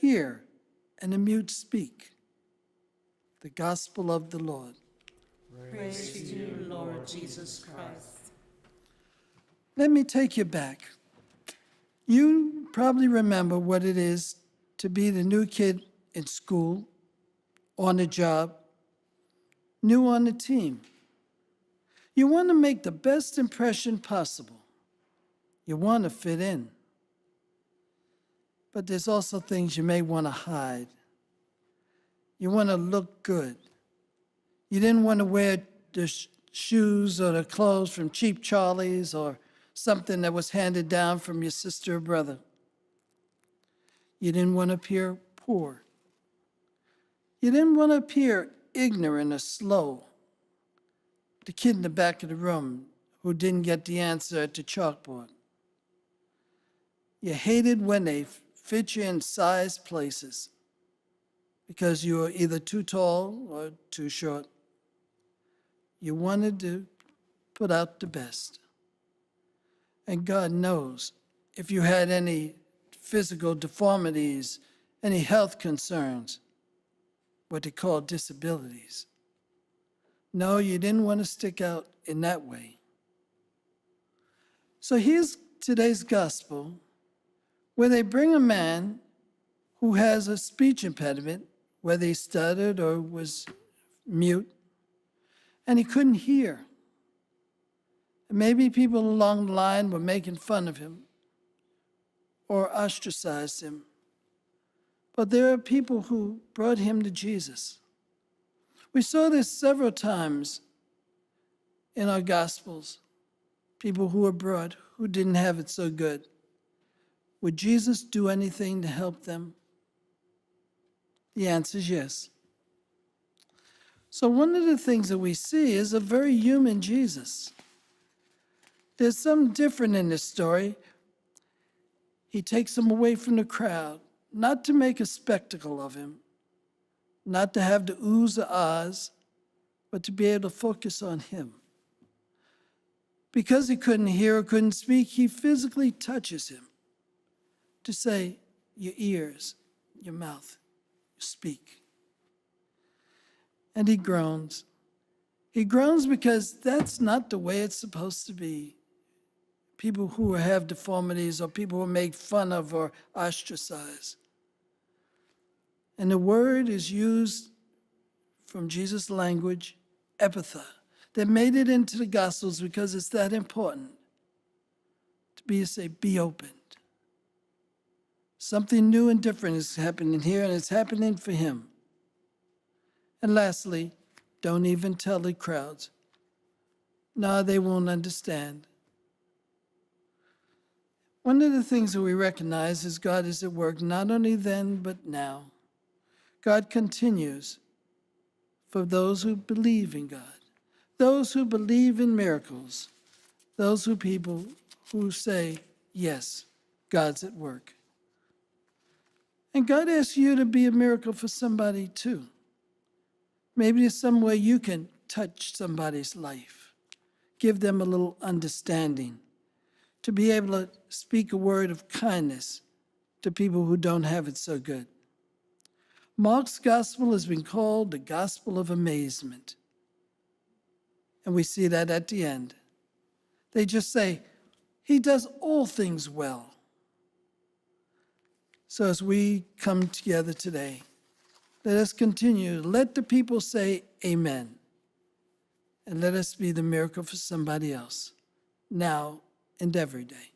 hear and the mute speak. The gospel of the Lord. Praise to you, Lord Jesus Christ. Let me take you back. You probably remember what it is to be the new kid in school, on the job, new on the team. You want to make the best impression possible. You want to fit in. But there's also things you may want to hide. You want to look good. You didn't want to wear the shoes or the clothes from Cheap Charlie's or something that was handed down from your sister or brother. You didn't want to appear poor. You didn't want to appear ignorant or slow. The kid in the back of the room who didn't get the answer at the chalkboard. You hated when they fit you in size places because you were either too tall or too short. You wanted to put out the best. And God knows if you had any physical deformities, any health concerns, what they call disabilities. No, you didn't want to stick out in that way. So here's today's gospel, where they bring a man who has a speech impediment, whether he stuttered or was mute, and he couldn't hear. And maybe people along the line were making fun of him or ostracized him. But there are people who brought him to Jesus. We saw this several times in our Gospels. People who were brought who didn't have it so good. Would Jesus do anything to help them? The answer is yes. So one of the things that we see is a very human Jesus. There's something different in this story. He takes him away from the crowd, not to make a spectacle of him, not to have the oohs or ahs, but to be able to focus on him. Because he couldn't hear or couldn't speak, he physically touches him to say, your ears, your mouth, speak. And he groans. He groans because that's not the way it's supposed to be. People who have deformities or people who are made fun of or ostracized. And the word is used from Jesus' language, epitha, that made it into the Gospels because it's that important to say, be opened. Something new and different is happening here, and it's happening for him. And lastly, don't even tell the crowds. No, they won't understand. One of the things that we recognize is God is at work not only then, but now. God continues for those who believe in God, those who believe in miracles, those people who say, yes, God's at work. And God asks you to be a miracle for somebody too. Maybe there's some way you can touch somebody's life, give them a little understanding, to be able to speak a word of kindness to people who don't have it so good. Mark's gospel has been called the gospel of amazement. And we see that at the end. They just say, he does all things well. So as we come together today, let us continue. Let the people say amen. And let us be the miracle for somebody else, now and every day.